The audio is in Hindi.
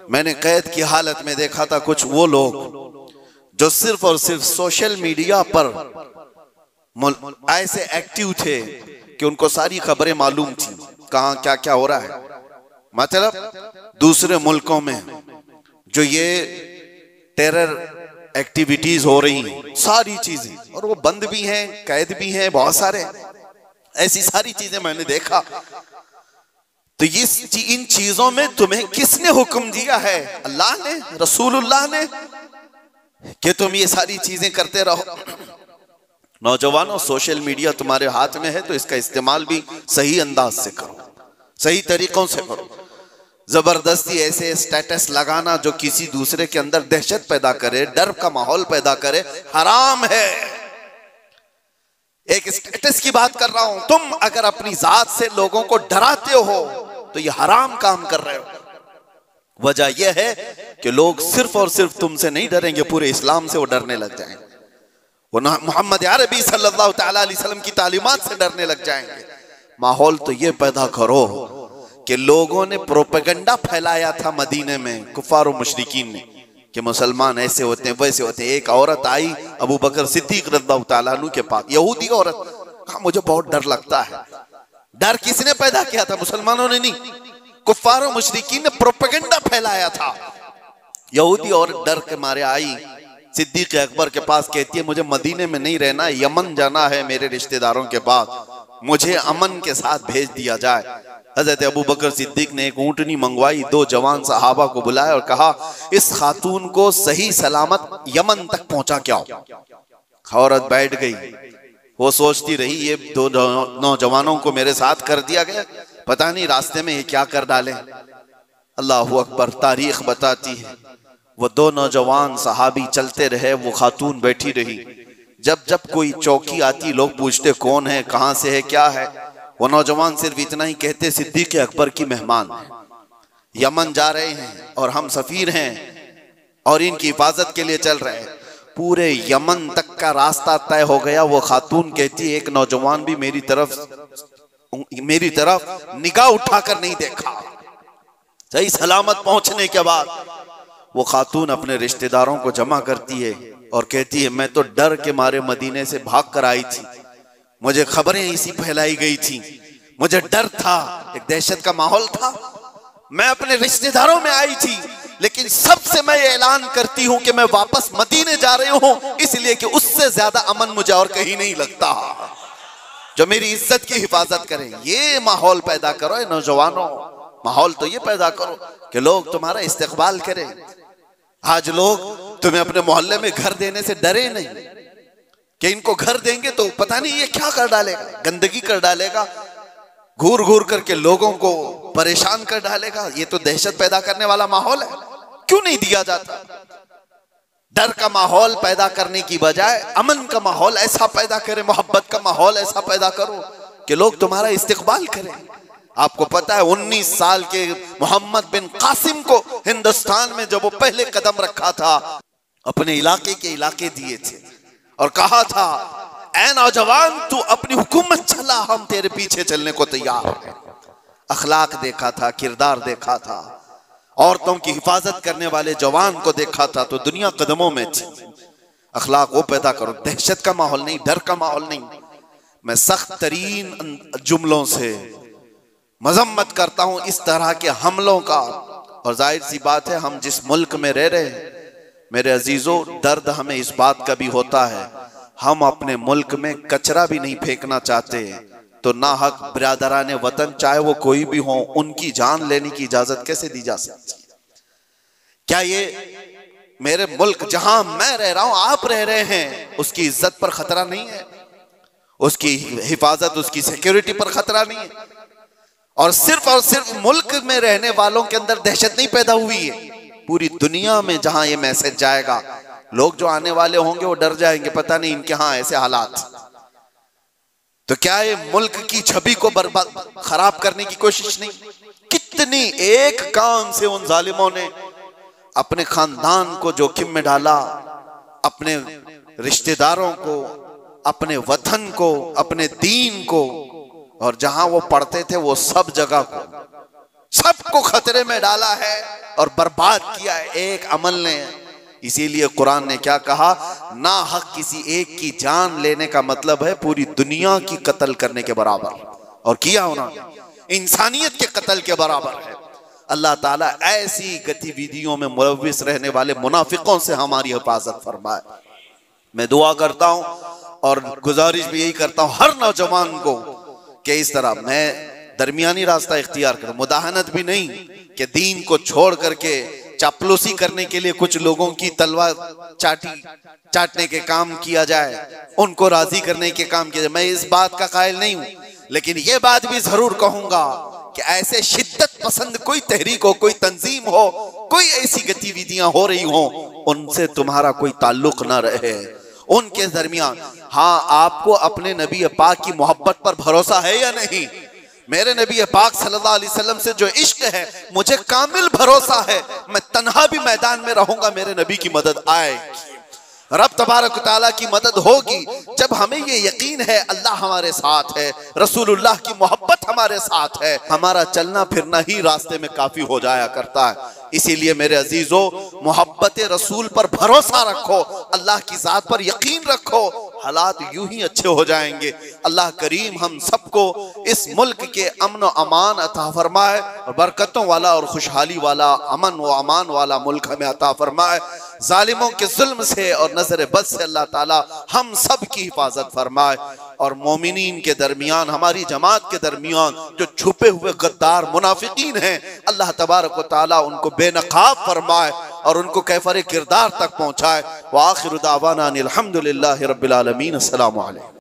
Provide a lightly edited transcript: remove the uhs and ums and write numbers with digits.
मैंने कैद की हालत में देखा था कुछ वो लोग जो सिर्फ और सिर्फ सोशल मीडिया पर ऐसे एक्टिव थे कि उनको सारी खबरें मालूम थी, कहां क्या क्या हो रहा है। मतलब दूसरे मुल्कों में जो ये टेरर एक्टिविटीज हो रही हैं, सारी चीजें, और वो बंद भी हैं, कैद भी हैं, बहुत सारे ऐसी सारी चीजें मैंने देखा। तो इन चीजों में तुम्हें किसने हुक्म दिया है? अल्लाह ने, रसूलुल्लाह ने, कि तुम ये सारी चीजें करते रहो। नौजवानों, सोशल मीडिया तुम्हारे हाथ में है तो इसका इस्तेमाल भी सही अंदाज से करो, सही तरीकों से करो। जबरदस्ती ऐसे स्टेटस लगाना जो किसी दूसरे के अंदर दहशत पैदा करे, डर का माहौल पैदा करे, हराम है। एक स्टेटस की बात कर रहा हूं। तुम अगर अपनी जात से लोगों को डराते हो तो ये हराम काम कर रहे हो। वजह यह है कि लोग सिर्फ और सिर्फ तुमसे नहीं डरेंगे, पूरे इस्लाम से वो डरने लग जाएंगे। वो मोहम्मद अरबी सल्लल्लाहु अलैहि वसल्लम की तालीमात से डरने लग जाएंगे। माहौल तो ये पैदा करो कि लोगों ने प्रोपेगेंडा फैलाया था मदीने में, कुफार और मुशरिकीन ने, कि मुसलमान ऐसे होते हैं वैसे होते हैं। एक औरत आई अबू बकर सिद्दीक रज़ियल्लाहु ताला अन्हु के पास, यहूदी औरत, कहा मुझे बहुत डर लगता है। डर किसने पैदा किया था? मुसलमानों ने नहीं, कुफार और मुशरिकीन ने प्रोपेगेंडा फैलाया था। यहूदी औरत डर के मारे आई सिद्दीक अकबर के पास, कहती है मुझे मदीने में नहीं रहना, यमन जाना है मेरे रिश्तेदारों के पास, मुझे अमन के साथ भेज दिया जाए। हजरत अबू बकर सिद्दीक ने एक ऊंटनी मंगवाई, 2 जवान सहाबा को बुलाया और कहा इस खातून को सही सलामत यमन तक पहुंचा के आओ। औरत बैठ गई, वो सोचती रही ये 2 नौजवानों को मेरे साथ कर दिया गया, पता नहीं रास्ते में ये क्या कर डाले। अल्लाह अकबर, तारीख बताती है वो 2 नौजवान सहाबी चलते रहे, वो खातून बैठी रही। जब जब कोई चौकी आती लोग पूछते कौन है, कहां से है, क्या है। वो नौजवान सिर्फ इतना ही कहते सिद्दीक अकबर की मेहमान है, यमन जा रहे हैं और हम सफीर हैं और इनकी हिफाजत के लिए चल रहे हैं। पूरे यमन तक का रास्ता तय हो गया। वो खातून कहती एक नौजवान भी मेरी तरफ निगाह उठाकर नहीं देखा। सही सलामत पहुंचने के बाद वो खातून अपने रिश्तेदारों को जमा करती है और कहती है मैं तो डर के मारे मदीने से भाग कर आई थी, मुझे खबरें इसी फैलाई गई थी, मुझे डर था, एक दहशत का माहौल था, मैं अपने रिश्तेदारों में आई थी, लेकिन सबसे मैं ऐलान करती हूं कि मैं वापस मदीने जा रही हूं, इसलिए कि उससे ज्यादा अमन मुझे और कहीं नहीं लगता जो मेरी इज्जत की हिफाजत करें। ये माहौल पैदा करो नौजवानों, माहौल तो ये पैदा करो कि लोग तुम्हारा इस्तकबाल करें। आज लोग तुम्हें अपने मोहल्ले में घर देने से डरे नहीं कि इनको घर देंगे तो पता नहीं ये क्या कर डालेगा, गंदगी कर डालेगा, घूर घूर करके लोगों को परेशान कर डालेगा। ये तो दहशत पैदा करने वाला माहौल है, क्यों नहीं दिया जाता? डर का माहौल पैदा करने की बजाय अमन का माहौल ऐसा पैदा करें, मोहब्बत का माहौल ऐसा पैदा करो कि लोग तुम्हारा इस्तकबाल करें। आपको पता है 19 साल के मोहम्मद बिन कासिम को हिंदुस्तान में जब वो पहले कदम रखा था, अपने इलाके के इलाके दिए थे और कहा था ऐ नौजवान तू अपनी हुकूमत चला, हम तेरे पीछे चलने को तैयार हैं। अखलाक देखा था, किरदार देखा था, औरतों की हिफाजत करने वाले जवान को देखा था, तो दुनिया कदमों में थी। अखलाक वो पैदा करो, दहशत का माहौल नहीं, डर का माहौल नहीं। मैं सख्त तरीन जुमलों से मजम्मत करता हूं इस तरह के हमलों का, और जाहिर सी बात है हम जिस मुल्क में रह रहे हैं मेरे अजीजों, दर्द हमें इस बात का भी होता है, हम अपने मुल्क में कचरा भी नहीं फेंकना चाहते, तो ना हक बिरादराने वतन चाहे वो कोई भी हो उनकी जान लेने की इजाजत कैसे दी जा सकती है? क्या ये मेरे मुल्क जहां मैं रह रहा हूं, आप रह रहे हैं, उसकी इज्जत पर खतरा नहीं है? उसकी हिफाजत, उसकी सिक्योरिटी पर खतरा नहीं है? और सिर्फ मुल्क में रहने वालों के अंदर दहशत नहीं पैदा हुई है, पूरी दुनिया में जहां ये मैसेज जाएगा लोग जो आने वाले होंगे वो डर जाएंगे, पता नहीं इनके यहाँ ऐसे हालात। तो क्या ये मुल्क की छवि को बर्बाद खराब करने की कोशिश नहीं? कितनी एक काम से उन जालिमों ने अपने खानदान को जोखिम में डाला, अपने रिश्तेदारों को, अपने वतन को, अपने दीन को, और जहां वो पढ़ते थे वो सब जगह को। सबको खतरे में डाला है और बर्बाद किया है एक अमल ने। इसीलिए कुरान ने क्या कहा, ना हक किसी एक की जान लेने का मतलब है पूरी दुनिया की कत्ल करने के बराबर, और किया उन्होंने इंसानियत के कत्ल के बराबर है। अल्लाह ताला ऐसी गतिविधियों में मुलव्विस रहने वाले मुनाफिकों से हमारी हिफाजत फरमाए। मैं दुआ करता हूं और गुजारिश भी यही करता हूं हर नौजवान को कि इस तरह मैं दरमियानी रास्ता इख्तियार करूं, मुदाहनत भी नहीं कि दीन को छोड़ करके चापलूसी करने के लिए कुछ लोगों की तलवार चाटने के काम किया जाए, उनको राजी करने के काम किया जाए। मैं इस बात का कायल नहीं हूं, लेकिन यह बात भी जरूर कहूंगा कि ऐसे शिद्दत पसंद कोई तहरीक हो, कोई तंजीम हो, कोई ऐसी गतिविधियां हो रही हो, उनसे तुम्हारा कोई ताल्लुक ना रहे उनके दरमियान। हाँ, आपको अपने नबी पाक की मोहब्बत पर भरोसा है या नहीं? मेरे नबी पाक सल्लल्लाहु अलैहि वसल्लम से जो इश्क है मुझे कामिल भरोसा है, मैं तन्हा भी मैदान में रहूंगा, मेरे नबी की मदद आएगी, रब तबारक तआला की मदद होगी। जब हमें ये यकीन है अल्लाह हमारे साथ है, रसूलुल्लाह की मोहब्बत हमारे साथ है, हमारा चलना फिरना ही रास्ते में काफी हो जाया करता है। इसीलिए मेरे अजीजों, मोहब्बत रसूल पर भरोसा रखो, अल्लाह की जात पर यकीन रखो, हालात यूं ही अच्छे हो जाएंगे। अल्लाह करीम हम सबको इस मुल्क के अमन व अमान अता फरमाए और बरकतों वाला और खुशहाली वाला अमन व अमान वाला मुल्क हमें अता फरमाए। जालिमों के जुल्म से और नजर बद से अल्लाह ताला हम सब की हिफाजत फरमाए और मोमिनीन के दरमियान, हमारी जमात के दरमियान जो छुपे हुए गद्दार मुनाफिकीन हैं, अल्लाह तबारक व तआला उनको बेनकाब फरमाए और उनको कैफरे किरदार तक पहुंचाए। व आखिरु दावाना अनिल हम्दुलिल्लाहि रब्बिल आलमीन। अस्सलामु अलैकुम।